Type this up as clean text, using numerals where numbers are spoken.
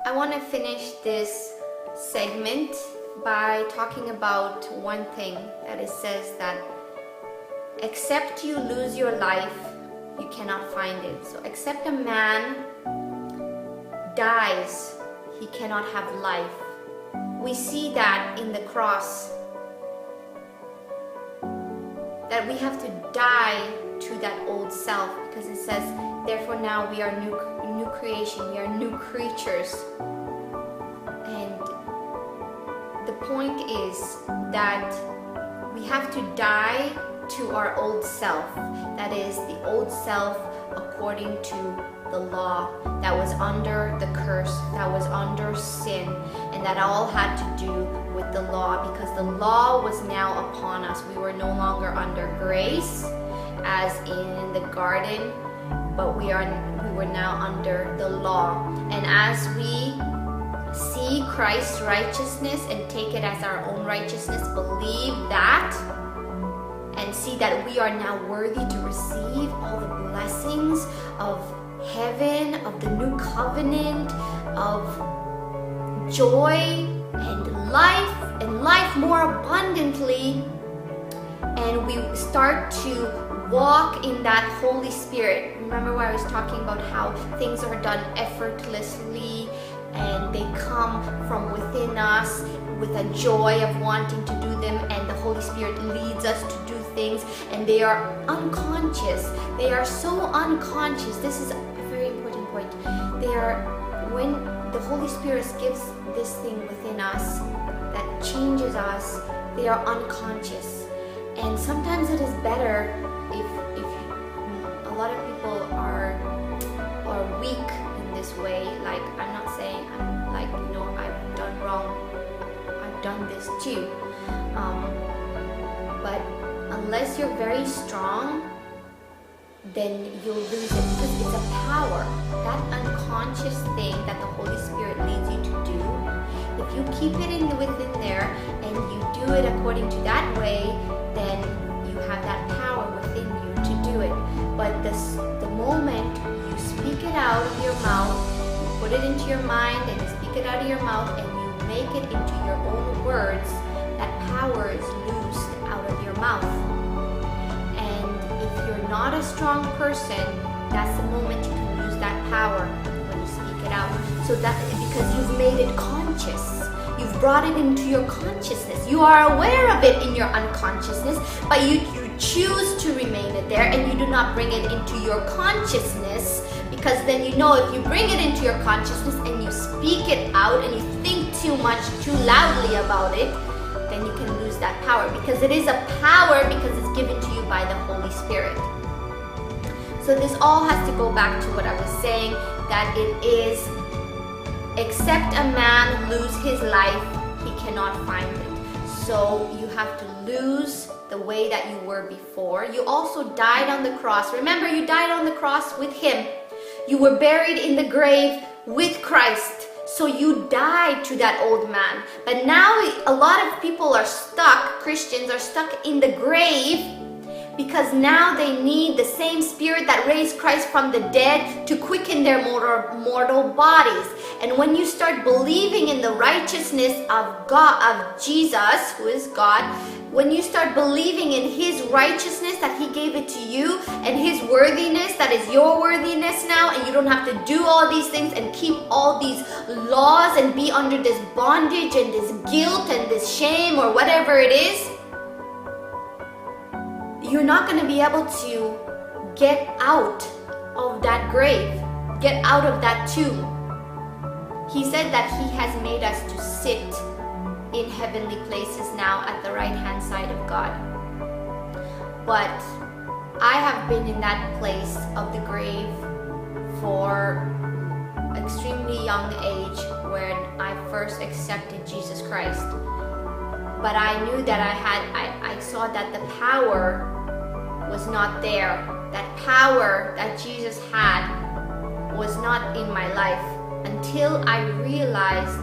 I want to finish this segment by talking about one thing that it says that except you lose your life, you cannot find it. So except a man dies, he cannot have life. We see that in the cross, that we have to die to that old self, because it says, therefore now we are new creation, we are new creatures. And the point is that we have to die to our old self. That is the old self according to the law, that was under the curse, that was under sin, and that all had to do with the law, because the law was now upon us. We were no longer under grace as in the garden, but we were now under the law. And as we see Christ's righteousness and take it as our own righteousness, believe that, and see that we are now worthy to receive all the blessings of heaven, of the new covenant, of joy and life more abundantly, and we start to walk in that Holy Spirit. Remember where I was talking about how things are done effortlessly and they come from within us with a joy of wanting to do them, and the Holy Spirit leads us to do things, and they are unconscious. They are so unconscious. This is a very important point. When the Holy Spirit gives this thing within us that changes us, they are unconscious. And sometimes it is better if a lot of people are weak in this way. Like, I'm not saying I'm like, I've done wrong, I've done this too, but unless you're very strong, then you'll lose it, because it's a power, that unconscious thing that the Holy Spirit leads you to do. If you keep it within there and you do it according to that way, then you have that power within you to do it. But the moment you speak it out of your mouth, you put it into your mind and you speak it out of your mouth and you make it into your own words, that power is loosed out of your mouth. And if you're not a strong person, that's the moment you can lose that power, when you speak it out. So that, because you've made it conscious. You've brought it into your consciousness. You are aware of it in your unconsciousness, but you choose to remain it there, and you do not bring it into your consciousness, because then if you bring it into your consciousness and you speak it out and you think too much, too loudly about it, then you can lose that power, because it is a power because it's given to you by the Holy Spirit. So this all has to go back to what I was saying, that it is, except a man lose his life, he cannot find it. So you have to lose the way that you were before. You also died on the cross. Remember, you died on the cross with him. You were buried in the grave with Christ. So you died to that old man. But now a lot of people are stuck, Christians are stuck in the grave, because now they need the same Spirit that raised Christ from the dead to quicken their mortal bodies. And when you start believing in the righteousness of God, of Jesus, who is God, when you start believing in his righteousness, that he gave it to you, and his worthiness, that is your worthiness now, and you don't have to do all these things and keep all these laws and be under this bondage and this guilt and this shame or whatever it is, you're not going to be able to get out of that grave, get out of that tomb. He said that he has made us to sit in heavenly places now at the right-hand side of God. But I have been in that place of the grave for extremely young age when I first accepted Jesus Christ. But I knew that I saw that the power was not there. That power that Jesus had was not in my life, until I realized